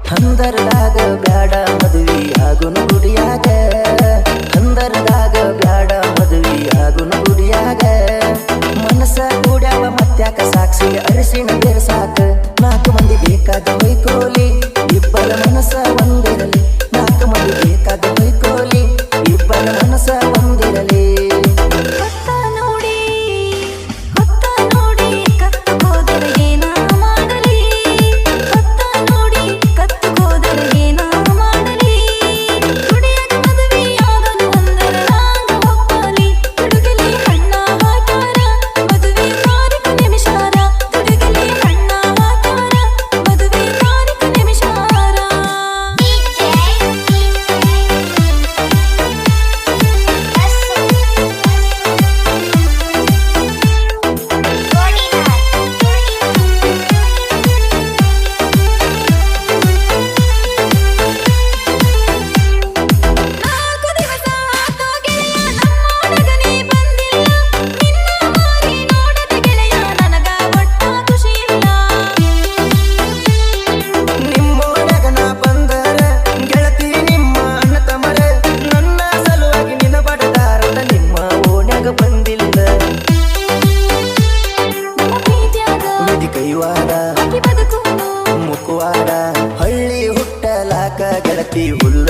ಹಂದರದಾಗ ಬ್ಯಾಡ ಮದುವೆ ಆಗುನು ಗುಡಿಯಾಗ ಹಂದರದಾಗ ಬ್ಯಾಡ ಮದುವೆ ಆಗುನು ಗುಡಿಯಾಗ ಮನಸ್ಸ ಕೂಡ್ಯಾವ ಮತ್ಯಾಕ ಸಾಕ್ಷಿ ಅರಿಸಿನ ಬೇರೆ ಸಾಕ 4 ಮಂದಿ ಬೇಕಾದ ಬೈಕೋಲಿ ಇಬ್ಬರ ಮನಸ್ಸ ಒಂದಿರಲಿ 4 ಮಂದಿ ಬೇಕಾದ ಬೈಕೋಲಿ ಇಬ್ಬರ ಮನಸ್ಸ ಒಂದಿರಲಿ ಮುಖವಾಡ ಹಳ್ಳಿ ಹುಟ್ಟಲಾಕ ಗೆಳತಿ ಹುಲ್ಲ